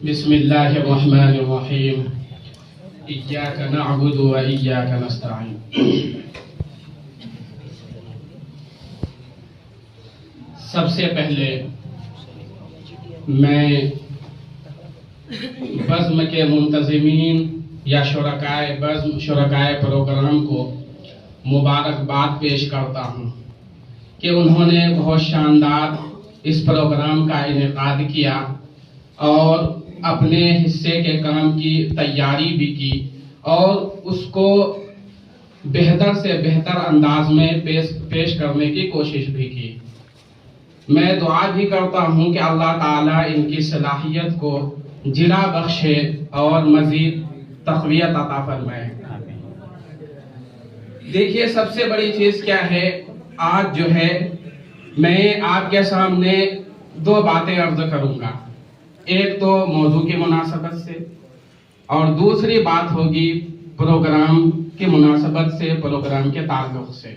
بسم اللہ الرحمن الرحیم ایاک نعبد و ایاک نستعین۔ سب سے پہلے میں بزم کے منتظمین یا شرکائے پروگرام کو مبارکباد پیش کرتا ہوں کہ انہوں نے بہت شاندار اس پروگرام کا انعقاد کیا اور اپنے حصے کے کام کی تیاری بھی کی اور اس کو بہتر سے بہتر انداز میں پیش کرنے کی کوشش بھی کی۔ میں دعا بھی کرتا ہوں کہ اللہ تعالیٰ ان کی صلاحیت کو جلا بخشے اور مزید تقویت عطا فرمائے۔ دیکھیے سب سے بڑی چیز کیا ہے، آج جو ہے میں آپ کے سامنے دو باتیں عرض کروں گا، ایک تو موضوع کی مناسبت سے اور دوسری بات ہوگی پروگرام کی مناسبت سے، پروگرام کے تعلق سے۔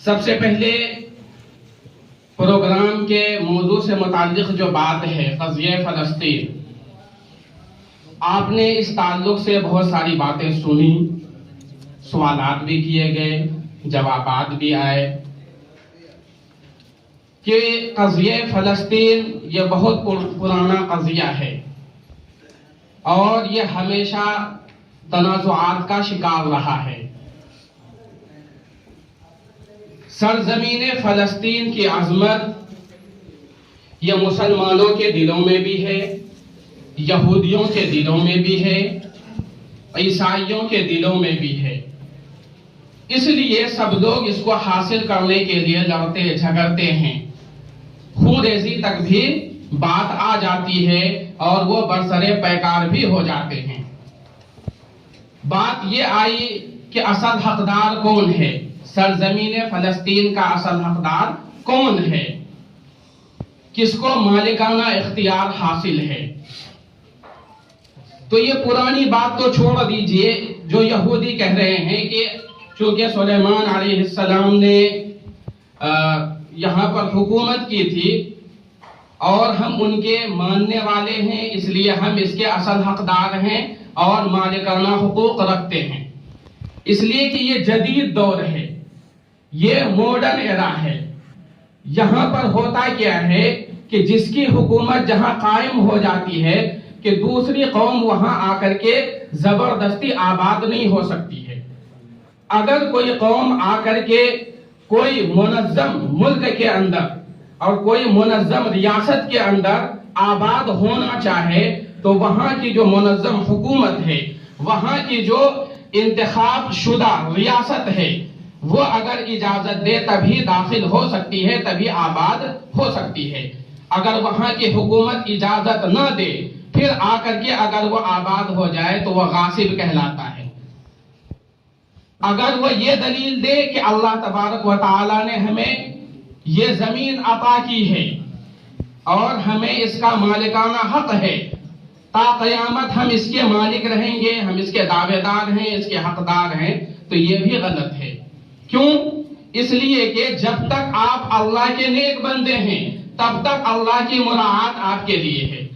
سب سے پہلے پروگرام کے موضوع سے متعلق جو بات ہے قضیہ فلسطین، آپ نے اس تعلق سے بہت ساری باتیں سنی، سوالات بھی کیے گئے، جوابات بھی آئے کہ قضیہ فلسطین یہ بہت پرانا قضیہ ہے اور یہ ہمیشہ تنازعات کا شکار رہا ہے۔ سرزمین فلسطین کی عظمت یہ مسلمانوں کے دلوں میں بھی ہے، یہودیوں کے دلوں میں بھی ہے، عیسائیوں کے دلوں میں بھی ہے۔ اس لیے سب لوگ اس کو حاصل کرنے کے لیے لڑتے جھگڑتے ہیں، خون ریزی تک بھی بات آ جاتی ہے اور وہ برسرے پیکار بھی ہو جاتے ہیں۔ بات یہ آئی کہ اصل حقدار کون ہے، سرزمین فلسطین کا اصل حقدار کون ہے، کس کو مالکانہ اختیار حاصل ہے۔ تو یہ پرانی بات تو چھوڑ دیجئے، جو یہودی کہہ رہے ہیں کہ چونکہ سلیمان علیہ السلام نے یہاں پر حکومت کی تھی اور ہم ان کے ماننے والے ہیں، اس لیے ہم اس کے اصل حقدار ہیں اور مالکانہ حقوق رکھتے ہیں، اس لیے کہ یہ جدید دور ہے، یہ ماڈرن ایرا ہے۔ یہاں پر ہوتا کیا ہے کہ جس کی حکومت جہاں قائم ہو جاتی ہے کہ دوسری قوم وہاں آ کر کے زبردستی آباد نہیں ہو سکتی ہے۔ اگر کوئی قوم آ کر کے کوئی منظم ملک کے اندر اور کوئی منظم ریاست کے اندر آباد ہونا چاہے تو وہاں کی جو منظم حکومت ہے، وہاں کی جو انتخاب شدہ ریاست ہے، وہ اگر اجازت دے تبھی داخل ہو سکتی ہے، تبھی آباد ہو سکتی ہے۔ اگر وہاں کی حکومت اجازت نہ دے پھر آ کر کے اگر وہ آباد ہو جائے تو وہ غاصب کہلاتا ہے۔ اگر وہ یہ دلیل دے کہ اللہ تبارک و تعالی نے ہمیں یہ زمین عطا کی ہے اور ہمیں اس کا مالکانہ حق ہے، تا قیامت ہم اس کے مالک رہیں گے، ہم اس کے دعوے دار ہیں، اس کے حقدار ہیں، تو یہ بھی غلط ہے۔ کیوں؟ اس لیے کہ جب تک آپ اللہ کے نیک بندے ہیں تب تک اللہ کی مراعات آپ کے لیے ہے،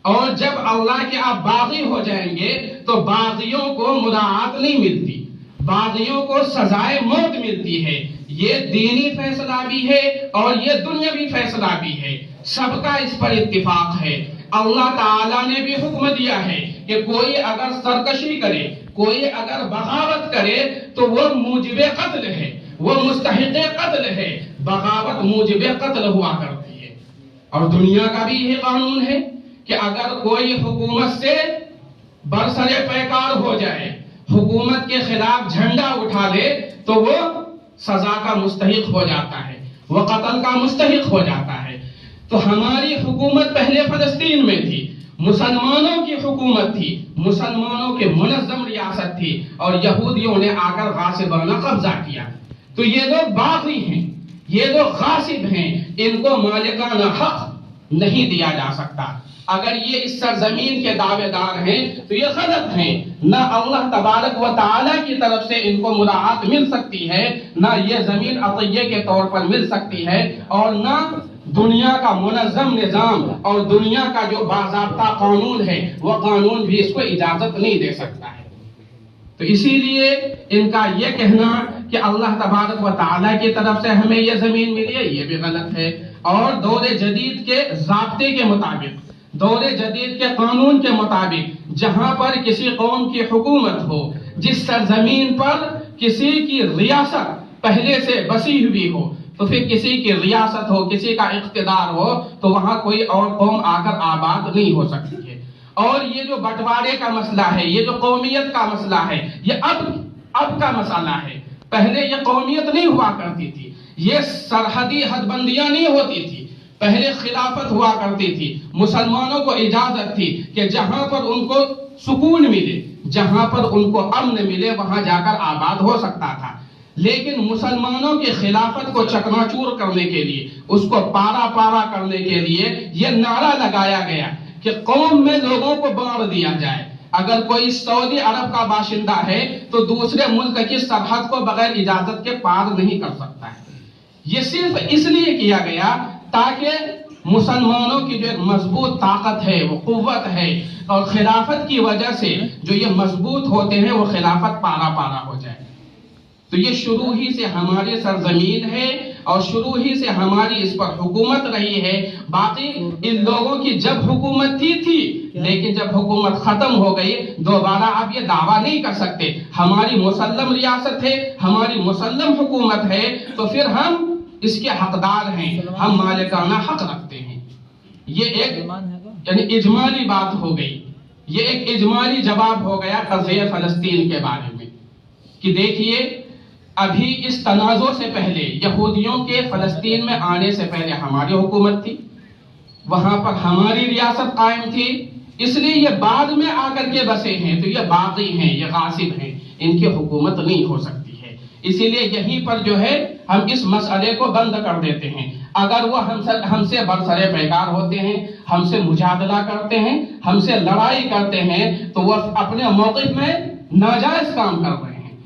اور جب اللہ کے آپ باغی ہو جائیں گے تو باغیوں کو مراعات نہیں ملتی، باغیوں کو سزائے موت ملتی ہے۔ یہ دینی فیصلہ بھی ہے اور یہ دنیاوی فیصلہ بھی ہے، سب کا اس پر اتفاق ہے۔ اللہ تعالیٰ نے بھی حکم دیا ہے کہ کوئی اگر سرکشی کرے، کوئی اگر بغاوت کرے تو وہ موجب قتل ہے، وہ مستحق قتل ہے، بغاوت موجب قتل ہوا کرتی ہے۔ اور دنیا کا بھی یہ قانون ہے کہ اگر کوئی حکومت سے برسرے پیکار ہو جائے، حکومت کے خلاف جھنڈا اٹھا لے تو وہ سزا کا مستحق ہو جاتا ہے، وہ قتل کا مستحق ہو جاتا ہے۔ تو ہماری حکومت پہلے فلسطین میں تھی، مسلمانوں کی حکومت تھی، مسلمانوں کے منظم ریاست تھی، اور یہودیوں نے آ کر غاصبانہ قبضہ کیا۔ تو یہ لوگ باغی ہیں، یہ لوگ غاصب ہیں، ان کو مالکانہ حق نہیں دیا جا سکتا۔ اگر یہ اس سرزمین کے دعوے دار ہیں تو یہ غلط ہیں، نہ اللہ تبارک و تعالی کی طرف سے ان کو مراعات مل سکتی ہے، نہ یہ زمین عطیہ کے طور پر مل سکتی ہے، اور نہ دنیا کا منظم نظام اور دنیا کا جو باضابطہ قانون ہے وہ قانون بھی اس کو اجازت نہیں دے سکتا ہے۔ تو اسی لیے ان کا یہ کہنا کہ اللہ تبارک و تعالیٰ کی طرف سے ہمیں یہ زمین ملی ہے یہ بھی غلط ہے، اور دور جدید کے ضابطے کے مطابق، دور جدید کے قانون کے مطابق جہاں پر کسی قوم کی حکومت ہو، جس سرزمین پر کسی کی ریاست پہلے سے بسی ہوئی ہو، تو پھر کسی کی ریاست ہو، کسی کا اقتدار ہو، تو وہاں کوئی اور قوم آ کر آباد نہیں ہو سکتی ہے۔ اور یہ جو بٹوارے کا مسئلہ ہے، یہ جو قومیت کا مسئلہ ہے، یہ اب کا مسئلہ ہے۔ پہلے یہ قومیت نہیں ہوا کرتی تھی، یہ سرحدی حد بندیاں نہیں ہوتی تھی، پہلے خلافت ہوا کرتی تھی۔ مسلمانوں کو اجازت تھی کہ جہاں پر ان کو سکون ملے، جہاں پر ان کو امن ملے، وہاں جا کر آباد ہو سکتا تھا۔ لیکن مسلمانوں کی خلافت کو چکناچور کرنے کے لیے، اس کو پارا پارا کرنے کے لیے یہ نعرہ لگایا گیا کہ قوم میں لوگوں کو بانٹ دیا جائے۔ اگر کوئی سعودی عرب کا باشندہ ہے تو دوسرے ملک کی سرحد کو بغیر اجازت کے پار نہیں کر سکتا ہے۔ یہ صرف اس لیے کیا گیا تاکہ مسلمانوں کی جو ایک مضبوط طاقت ہے، وہ قوت ہے، اور خلافت کی وجہ سے جو یہ مضبوط ہوتے ہیں وہ خلافت پارا پارا ہو جائے۔ تو یہ شروع ہی سے ہماری سرزمین ہے اور شروع ہی سے ہماری اس پر حکومت رہی ہے۔ باقی ان لوگوں کی جب حکومت تھی لیکن جب حکومت ختم ہو گئی دوبارہ آپ یہ دعویٰ نہیں کر سکتے ہماری مسلم ریاست ہے، ہماری مسلم حکومت ہے، تو پھر ہم اس کے حقدار ہیں، ہم مالکانہ حق رکھتے ہیں۔ یہ ایک یعنی اجمالی بات ہو گئی، یہ ایک اجمالی جواب ہو گیا قضیہ فلسطین کے بارے میں کہ دیکھیے ابھی اس تنازع سے پہلے یہودیوں کے فلسطین میں آنے سے پہلے ہماری حکومت تھی، وہاں پر ہماری ریاست قائم تھی، اس لیے یہ بعد میں آ کر کے بسے ہیں تو یہ باغی ہیں، یہ غاصب ہیں، ان کی حکومت نہیں ہو سکتی ہے۔ اسی لیے یہیں پر جو ہے ہم اس مسئلے کو بند کر دیتے ہیں۔ اگر وہ ہم سے برسر پیکار ہوتے ہیں، ہم سے مجادلہ کرتے ہیں، ہم سے لڑائی کرتے ہیں، تو وہ اپنے موقف میں ناجائز کام کر رہے ہیں،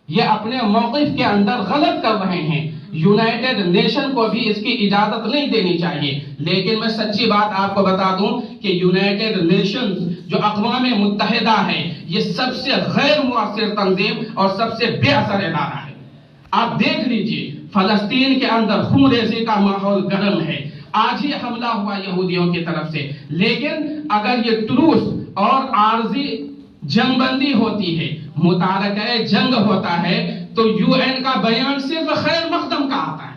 یہ اپنے موقف کے اندر غلط کر رہے ہیں۔ یونائٹڈ نیشن کو بھی اس کی اجازت نہیں دینی چاہیے۔ لیکن میں سچی بات آپ کو بتا دوں کہ یونائٹڈ نیشن جو اقوام متحدہ ہے یہ سب سے غیر مؤثر تنظیم اور سب سے بے اثر ادارہ ہے۔ آپ دیکھ لیجئے فلسطین کے اندر خون ریزی کا ماحول گرم ہے، آج ہی حملہ ہوا یہودیوں کی طرف سے، لیکن اگر یہ ٹروس اور عارضی جنگ بندی ہوتی ہے، متارکہ جنگ ہوتا ہے، تو یو این کا بیان صرف خیر مقدم کا آتا ہے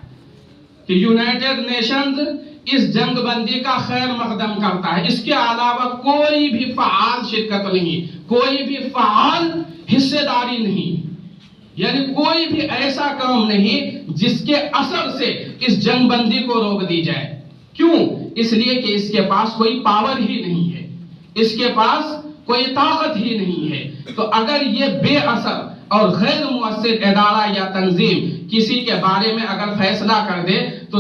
کہ یونائٹڈ نیشنز اس جنگ بندی کا خیر مقدم کرتا ہے، اس کے علاوہ کوئی بھی فعال شرکت نہیں، کوئی بھی فعال حصے داری نہیں، یعنی کوئی بھی ایسا کام نہیں جس کے اثر سے اس جنگ بندی کو روک دی جائے۔ کیوں؟ اس لیے کہ اس کے پاس کوئی پاور ہی نہیں ہے، اس کے پاس کوئی طاقت ہی نہیں ہے۔ تو اگر یہ بے اثر اور غیر مؤثر ادارہ یا تنظیم کسی کے بارے میں اگر فیصلہ کر دے تو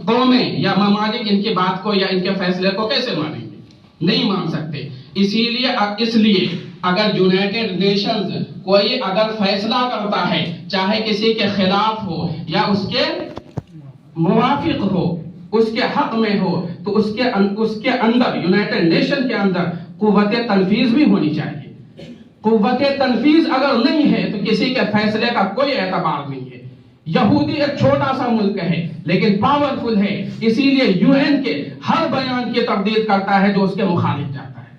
قومیں یا ممالک ان کی بات کو یا ان کے فیصلے کو کیسے مانیں گے؟ نہیں مان سکتے۔ اس لیے اگر یونائٹڈ نیشنز کوئی اگر فیصلہ کرتا ہے، چاہے کسی کے خلاف ہو یا اس کے موافق ہو، اس کے حق میں ہو، تو اس کے اندر یونائٹڈ نیشن کے اندر قوت تنفیذ بھی ہونی چاہیے۔ قوت تنفیذ اگر نہیں ہے تو کسی کے فیصلے کا کوئی اعتبار نہیں ہے۔ یہودی ایک چھوٹا سا ملک ہے لیکن پاورفل ہے، اسی لیے یو این کے ہر بیان کی تردید کرتا ہے جو اس کے مخالف جاتا ہے۔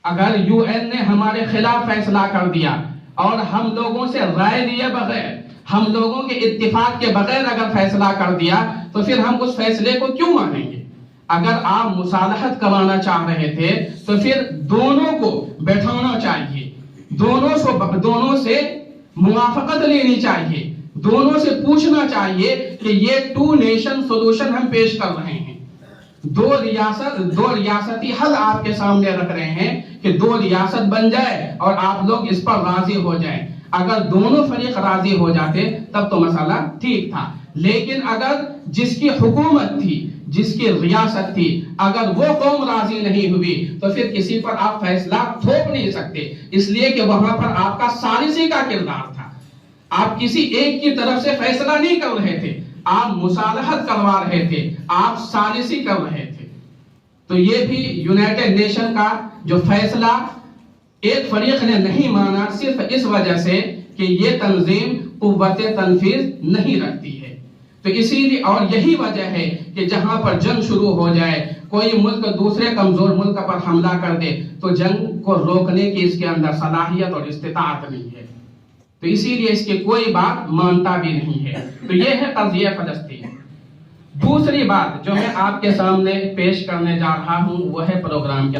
اگر یو این نے ہمارے خلاف فیصلہ کر دیا اور ہم لوگوں سے رائے لیے بغیر، ہم لوگوں کے اتفاق کے بغیر اگر فیصلہ کر دیا تو پھر ہم اس فیصلے کو کیوں مانیں گے؟ اگر آپ مصالحت کروانا چاہ رہے تھے تو پھر دونوں کو بیٹھانا چاہیے، دونوں سے موافقت لینی چاہیے، دونوں سے پوچھنا چاہیے کہ یہ ٹو نیشن سولوشن ہم پیش کر رہے ہیں، دو ریاستی حل آپ کے سامنے رکھ رہے ہیں کہ دو ریاست بن جائے اور آپ لوگ اس پر راضی ہو جائیں۔ اگر دونوں فریق راضی ہو جاتے تب تو مسئلہ ٹھیک تھا، لیکن اگر جس کی حکومت تھی، جس کی ریاست تھی، اگر وہ قوم راضی نہیں ہوئی تو پھر کسی پر آپ فیصلہ تھوپ نہیں سکتے، اس لیے کہ وہاں پر آپ کا ثالثی کا کردار تھا، آپ کسی ایک کی طرف سے فیصلہ نہیں کر رہے تھے، آپ مصالحت کروا رہے تھے، آپ ثالثی کر رہے تھے۔ تو یہ بھی یونائٹڈ نیشن کا جو فیصلہ ایک فریق نے نہیں مانا، صرف اس وجہ سے کہ یہ تنظیم قوت تنفیذ نہیں رکھتی ہے۔ تو اسی لیے اور یہی وجہ ہے کہ جہاں پر جنگ شروع ہو جائے، کوئی ملک دوسرے کمزور ملک پر حملہ کر دے، تو جنگ کو روکنے کی اس کے اندر صلاحیت اور استطاعت نہیں ہے، تو اسی لیے اس کی کوئی بات مانتا بھی نہیں ہے۔ تو یہ ہے قضیہ فلسطین۔ دوسری بات جو میں آپ کے سامنے پیش کرنے جا رہا ہوں وہ ہے پروگرام کے